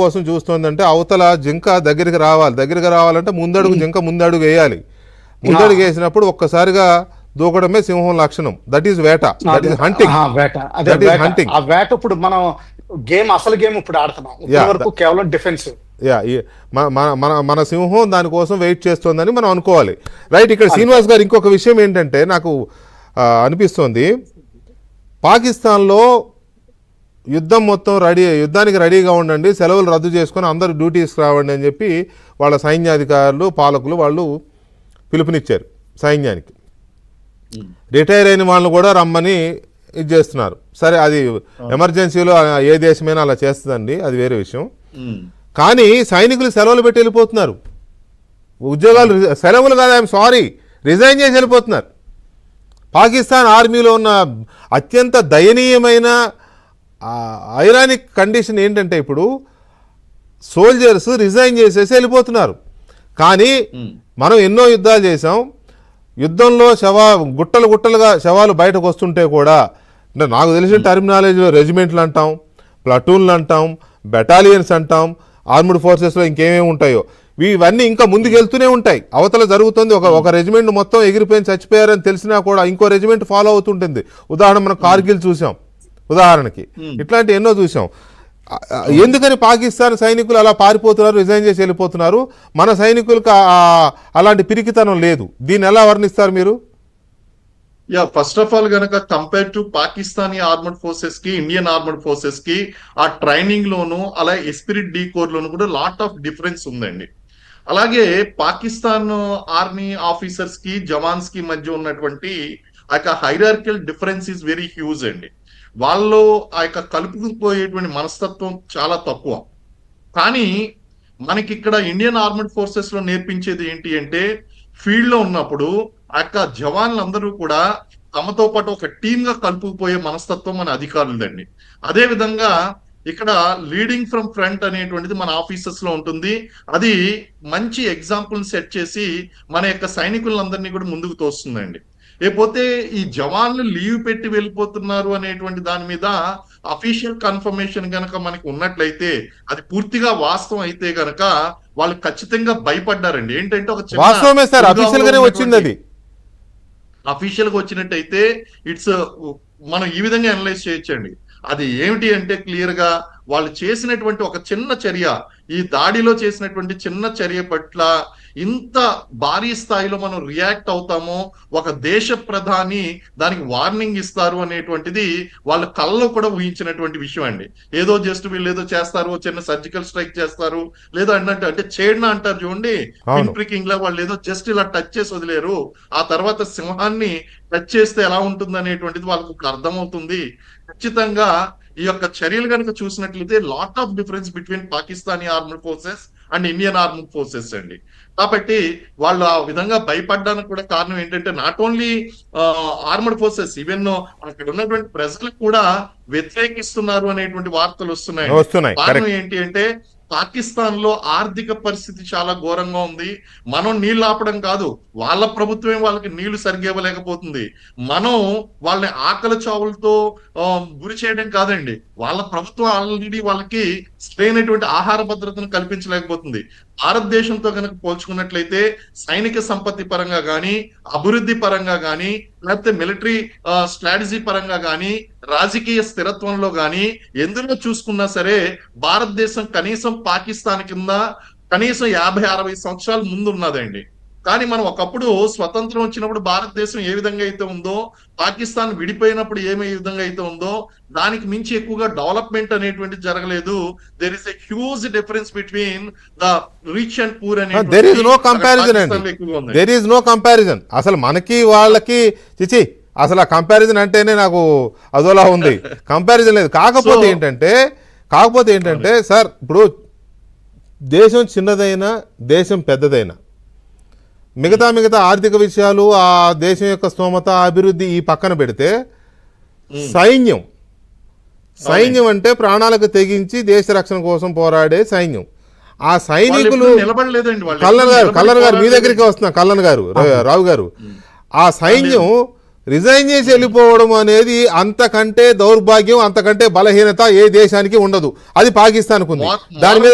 కోసం చూస్తోందంటే అవతల జింక దగ్గరికి రావాలంటే ముందడుగు జింక ముందడుగు వేయాలి. ముందడుగు వేసినప్పుడు ఒక్కసారిగా దూకడమే సింహం లక్షణం. దట్ ఈస్ వేట, దట్ ఈస్ హంటింగ్. ఆ వేట ఇప్పుడు మనం అసలు గేమ్ ఇప్పుడు ఆడుతున్నాం, వరకు కేవలం డిఫెన్సివ్. మన సింహం దానికోసం వెయిట్ చేస్తోందని మనం అనుకోవాలి. రైట్. ఇక్కడ శ్రీనివాస్ గారు ఇంకొక విషయం ఏంటంటే నాకు అనిపిస్తోంది, పాకిస్తాన్లో యుద్ధానికి రెడీగా ఉండండి, సెలవులు రద్దు చేసుకొని అందరూ డ్యూటీస్కి రావండి అని చెప్పి వాళ్ళ సైన్యాధికారులు పాలకులు వాళ్ళు పిలుపునిచ్చారు సైన్యానికి. రిటైర్ అయిన వాళ్ళు కూడా రమ్మని ఇది చేస్తున్నారు. సరే, అది ఎమర్జెన్సీలో ఏ దేశమైనా అలా చేస్తుందండి, అది వేరే విషయం. కానీ సైనికులు సెలవులు పెట్టి వెళ్ళిపోతున్నారు. ఉద్యోగాలు సెలవులు కాదు, ఐఎమ్ సారీ, రిజైన్ చేసి వెళ్ళిపోతున్నారు. పాకిస్తాన్ ఆర్మీలో ఉన్న అత్యంత దయనీయమైన ఐరానిక్ కండిషన్ ఏంటంటే ఇప్పుడు సోల్జర్స్ రిజైన్ చేసేసి వెళ్ళిపోతున్నారు. కానీ మనం ఎన్నో యుద్ధాలు చేసాం, యుద్ధంలో గుట్టలుగా శవాలు బయటకు వస్తుంటే కూడా నాకు తెలిసిన టర్మినాలజీలో రెజిమెంట్లు అంటాం, ప్లటూన్లు అంటాం, బెటాలియన్స్ అంటాం, ఆర్మ్డ్ ఫోర్సెస్లో ఇంకేమేమి ఉంటాయో ఇవన్నీ ఇంకా ముందుకు వెళ్తూనే ఉంటాయి. అవతల జరుగుతుంది, ఒక రెజిమెంట్ మొత్తం ఎగిరిపోయి చచ్చిపోయారని తెలిసినా కూడా ఇంకో రెజిమెంట్ ఫాలో అవుతుంటుంది. ఉదాహరణ మనం కార్గిల్ చూసాం, ఉదాహరణకి ఇట్లాంటి ఎన్నో చూసాం. ఎందుకని పాకిస్తాన్ సైనికులు అలా పారిపోతున్నారు, రిజైన్ చేసి వెళ్ళిపోతున్నారు? మన సైనికులకు అలాంటి పిరికితనం లేదు. దీన్ని ఎలా వర్ణిస్తారు మీరు? ఫస్ట్ ఆఫ్ ఆల్ గనక compare to Pakistani armed forces కి ఇండియన్ ఆర్మడ్ ఫోర్సెస్ కి ఆ ట్రైనింగ్ లోను అలా ఎస్పిరిట్ డీ కోర్ లోను కూడా లాట్ ఆఫ్ డిఫరెన్స్ ఉందండి. అలాగే పాకిస్తాన్ ఆర్మీ ఆఫీసర్స్ కి జవాన్స్ కి మధ్య ఉన్నటువంటి ఆ యొక్క hierarchical difference is very huge అండి. వాళ్ళు ఆ యొక్క కలుపుకుపోయేటువంటి మనస్తత్వం చాలా తక్కువ. కానీ మనకి ఇక్కడ ఇండియన్ ఆర్మడ్ ఫోర్సెస్ లో నేర్పించేది ఏంటి అంటే, ఫీల్డ్ లో ఉన్నప్పుడు ఆ యొక్క జవాన్లందరూ కూడా తమతో పాటు ఒక టీమ్ గా కలుపుకుపోయే మనస్తత్వం మన అధికారులదండి. అదే విధంగా ఇక్కడ లీడింగ్ ఫ్రమ్ ఫ్రంట్ అనేటువంటిది మన ఆఫీసర్స్ లో ఉంటుంది. అది మంచి ఎగ్జాంపుల్ సెట్ చేసి మన యొక్క సైనికులందరినీ కూడా ముందుకు తోస్తుందండి. లేకపోతే ఈ జవాన్లు లీవ్ పెట్టి వెళ్ళిపోతున్నారు అనేటువంటి దాని మీద అఫీషియల్ కన్ఫర్మేషన్ గనక మనకి ఉన్నట్లయితే, అది పూర్తిగా వాస్తవం అయితే గనక వాళ్ళు ఖచ్చితంగా భయపడ్డారండి. ఏంటంటే ఒక అఫీషియల్ గా వచ్చినట్టయితే మనం ఈ విధంగా అనలైజ్ చేయొచ్చండి. అది ఏమిటి అంటే క్లియర్ గా వాళ్ళు చేసినటువంటి ఒక చిన్న చర్య, ఈ దాడిలో చేసినటువంటి చిన్న చర్య పట్ల ఇంత భారీ స్థాయిలో మనం రియాక్ట్ అవుతామో, ఒక దేశ ప్రధాని దానికి వార్నింగ్ ఇస్తారు అనేటువంటిది వాళ్ళ కళ్ళలో కూడా ఊహించినటువంటి విషయం అండి. ఏదో జస్ట్ వీళ్ళు ఏదో చేస్తారు, చిన్న సర్జికల్ స్ట్రైక్ చేస్తారు, లేదో అంటే చేడ్నా అంటారు చూడండి, పిన్ ప్రికింగ్ లా వాళ్ళు ఏదో జస్ట్ ఇలా టచ్ చేసి వదిలేరు, ఆ తర్వాత సింహాన్ని టచ్ చేస్తే ఎలా ఉంటుంది అనేటువంటిది వాళ్ళకు అర్థమవుతుంది. ఖచ్చితంగా ఈ యొక్క చర్యలు కనుక చూసినట్లయితే lot of difference between Pakistani armed forces and Indian armed forces అండి. కాబట్టి వాళ్ళు ఆ విధంగా భయపడడానికి కూడా కారణం ఏంటంటే, not only armed forces, even అక్కడ ఉన్నటువంటి ప్రజలకు కూడా వ్యతిరేకిస్తున్నారు అనేటువంటి వార్తలు వస్తున్నాయి. కారణం ఏంటి అంటే, పాకిస్తాన్ లో ఆర్థిక పరిస్థితి చాలా ఘోరంగా ఉంది. మనం నీళ్లు ఆపడం కాదు, వాళ్ళ ప్రభుత్వమే వాళ్ళకి నీళ్లు సరిగ్గా ఇవ్వలేకపోతుంది. మనం వాళ్ళని ఆకలి చావులతో గురి చేయడం కాదండి, వాళ్ళ ప్రభుత్వం ఆల్రెడీ వాళ్ళకి సరైనటువంటి ఆహార భద్రతను కల్పించలేకపోతుంది. భారతదేశంతో కనుక పోల్చుకున్నట్లయితే సైనిక సంపత్తి పరంగా కానీ, అభివృద్ధి పరంగా కానీ, లేకపోతే మిలిటరీ స్ట్రాటజీ పరంగా కానీ, రాజకీయ స్థిరత్వంలో కానీ ఎందులో చూసుకున్నా సరే భారతదేశం కనీసం పాకిస్తాన్ కింద కనీసం 50-60 సంవత్సరాల ముందు ఉన్నదండి. కానీ మనం ఒకప్పుడు స్వతంత్రం వచ్చినప్పుడు భారతదేశం ఏ విధంగా అయితే ఉందో, పాకిస్తాన్ విడిపోయినప్పుడు ఏ విధంగా అయితే ఉందో, దానికి మించి ఎక్కువగా డెవలప్మెంట్ అనేటువంటిది జరగలేదు. There is a huge difference between the rich and poor అనేది. దేర్ ఇస్ నో కంపారిజన్ అండి, దేర్ ఇస్ నో కంపారిజన్. అసలు మనకి వాళ్ళకి చిచి అసలు ఆ కంపారిజన్ అంటేనే నాకు అదోలా ఉంది, కంపారిజన్ లేదు. కాకపోతే ఏంటంటే సార్, ఇప్పుడు దేశం చిన్నదైనా దేశం పెద్దదైనా మిగతా ఆర్థిక విషయాలు, ఆ దేశం యొక్క స్తోమత, అభివృద్ధి ఈ పక్కన పెడితే, సైన్యం అంటే ప్రాణాలకు తెగించి దేశ రక్షణ కోసం పోరాడే సైన్యం. ఆ సైనికులు కల్లన్ గారు మీ దగ్గరికి వస్తున్నా, కల్లన్ గారు, రావు గారు, ఆ సైన్యం రిజైన్ చేసి వెళ్ళిపోవడం అనేది అంతకంటే దౌర్భాగ్యం, అంతకంటే బలహీనత ఏ దేశానికి ఉండదు. అది పాకిస్తాన్కు ఉంది. దాని మీద